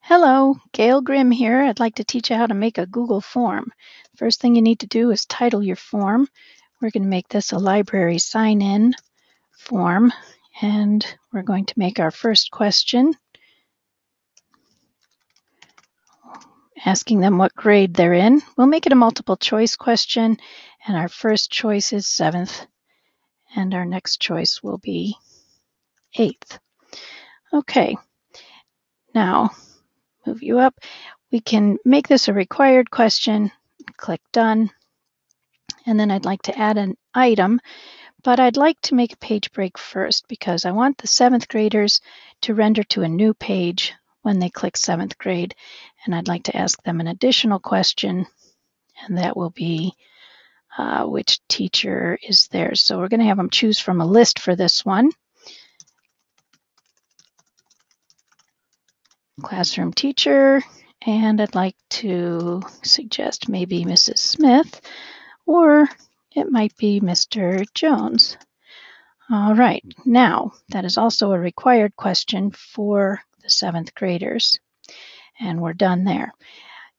Hello, Gail Grim here. I'd like to teach you how to make a Google form. First thing you need to do is title your form. We're going to make this a library sign-in form, and we're going to make our first question, asking them what grade they're in. We'll make it a multiple choice question, and our first choice is 7th, and our next choice will be 8th. Okay, now move you up. We can make this a required question. Click Done. And then I'd like to add an item, but I'd like to make a page break first because I want the 7th graders to render to a new page when they click 7th grade. And I'd like to ask them an additional question, and that will be which teacher is there. So we're going to have them choose from a list for this one. Classroom teacher, and I'd like to suggest maybe Mrs. Smith, or it might be Mr. Jones. All right, now that is also a required question for the 7th graders, and we're done there.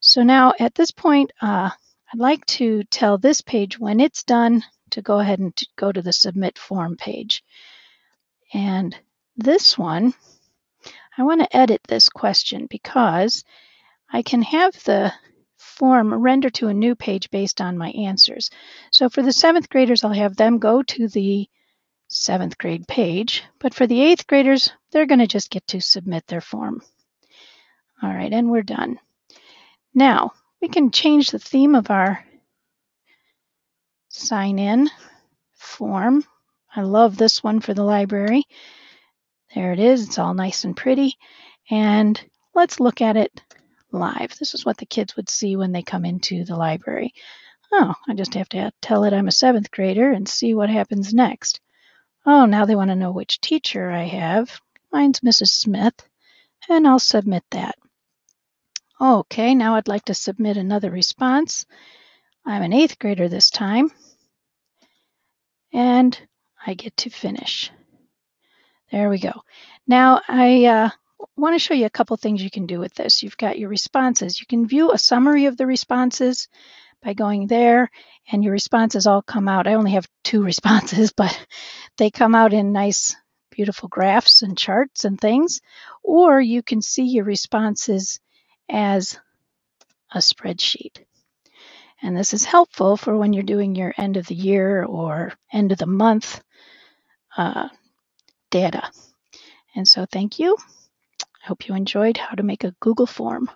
So now at this point, I'd like to tell this page when it's done to go ahead and go to the Submit Form page. And this one, I want to edit this question because I can have the form render to a new page based on my answers. So for the 7th graders, I'll have them go to the 7th grade page, but for the 8th graders, they're going to just get to submit their form. All right, and we're done. Now, we can change the theme of our sign-in form. I love this one for the library. There it is. It's all nice and pretty. And let's look at it live. This is what the kids would see when they come into the library. Oh, I just have to tell it I'm a 7th grader and see what happens next. Oh, now they want to know which teacher I have. Mine's Mrs. Smith, and I'll submit that. Okay, now I'd like to submit another response. I'm an 8th grader this time, and I get to finish. There we go. Now I want to show you a couple things you can do with this. You've got your responses. You can view a summary of the responses by going there, and your responses all come out. I only have 2 responses, but they come out in nice, beautiful graphs and charts and things. Or you can see your responses as a spreadsheet. And this is helpful for when you're doing your end of the year or end of the month data. And so thank you. I hope you enjoyed how to make a Google form.